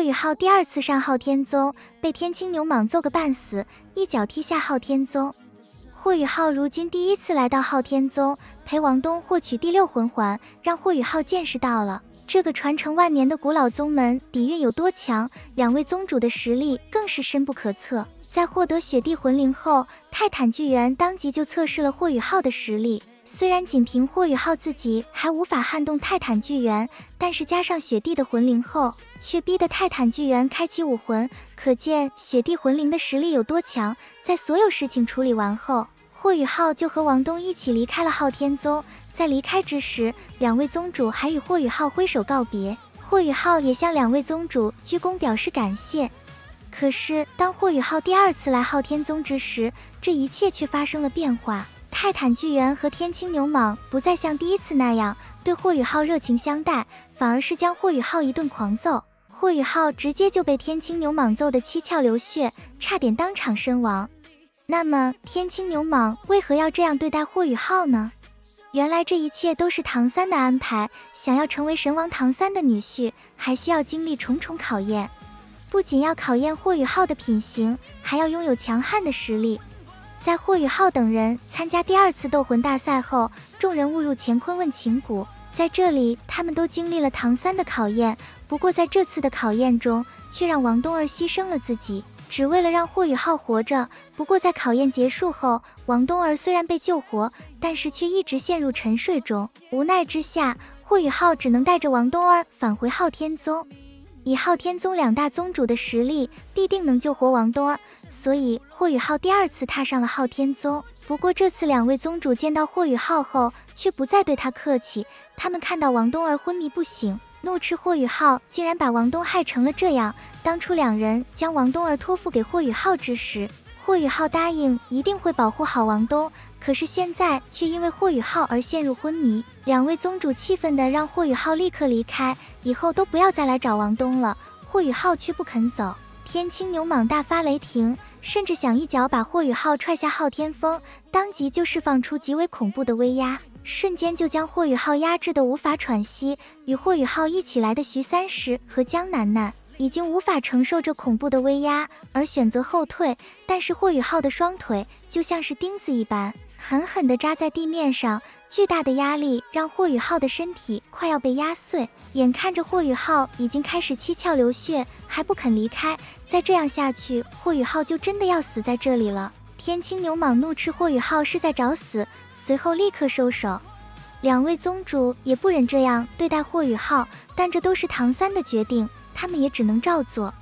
霍雨浩第2次上昊天宗，被天青牛蟒揍个半死，一脚踢下昊天宗。霍雨浩如今第1次来到昊天宗，陪王东获取第6魂环，让霍雨浩见识到了这个传承万年的古老宗门底蕴有多强，两位宗主的实力更是深不可测。在获得雪地魂灵后，泰坦巨猿当即就测试了霍雨浩的实力。虽然仅凭霍雨浩自己还无法撼动泰坦巨猿，但是加上雪地的魂灵后，却逼得泰坦巨猿开启武魂，可见雪地魂灵的实力有多强。在所有事情处理完后，霍雨浩就和王东一起离开了昊天宗。在离开之时，两位宗主还与霍雨浩挥手告别，霍雨浩也向两位宗主鞠躬表示感谢。可是当霍雨浩第2次来昊天宗之时，这一切却发生了变化。泰坦巨猿和天青牛蟒不再像第1次那样对霍雨浩热情相待，反而是将霍雨浩一顿狂揍。霍雨浩直接就被天青牛蟒揍得七窍流血，差点当场身亡。那么天青牛蟒为何要这样对待霍雨浩呢？原来这一切都是唐三的安排，想要成为神王唐三的女婿，还需要经历重重考验。不仅要考验霍雨浩的品行，还要拥有强悍的实力。在霍雨浩等人参加第2次斗魂大赛后，众人误入乾坤问情谷，在这里他们都经历了唐三的考验，不过在这次的考验中，却让王冬儿牺牲了自己，只为了让霍雨浩活着。不过在考验结束后，王冬儿虽然被救活，但是却一直陷入沉睡中。无奈之下，霍雨浩只能带着王冬儿返回昊天宗。以昊天宗2大宗主的实力，必定能救活王冬儿，所以霍雨浩第2次踏上了昊天宗。不过这次2位宗主见到霍雨浩后，却不再对他客气，他们看到王冬儿昏迷不醒，怒斥霍雨浩竟然把王东害成了这样。当初2人将王冬儿托付给霍雨浩之时，霍雨浩答应一定会保护好王东，可是现在却因为霍雨浩而陷入昏迷。2位宗主气愤地让霍雨浩立刻离开，以后都不要再来找王东了。霍雨浩却不肯走。天青牛蟒大发雷霆，甚至想一脚把霍雨浩踹下昊天峰，当即就释放出极为恐怖的威压，瞬间就将霍雨浩压制得无法喘息。与霍雨浩一起来的徐三石和江楠楠已经无法承受这恐怖的威压，而选择后退，但是霍雨浩的双腿就像是钉子一般，狠狠地扎在地面上，巨大的压力让霍雨浩的身体快要被压碎。眼看着霍雨浩已经开始七窍流血，还不肯离开，再这样下去，霍雨浩就真的要死在这里了。天青牛蟒怒斥霍雨浩是在找死，随后立刻收手。2位宗主也不忍这样对待霍雨浩，但这都是唐三的决定，他们也只能照做。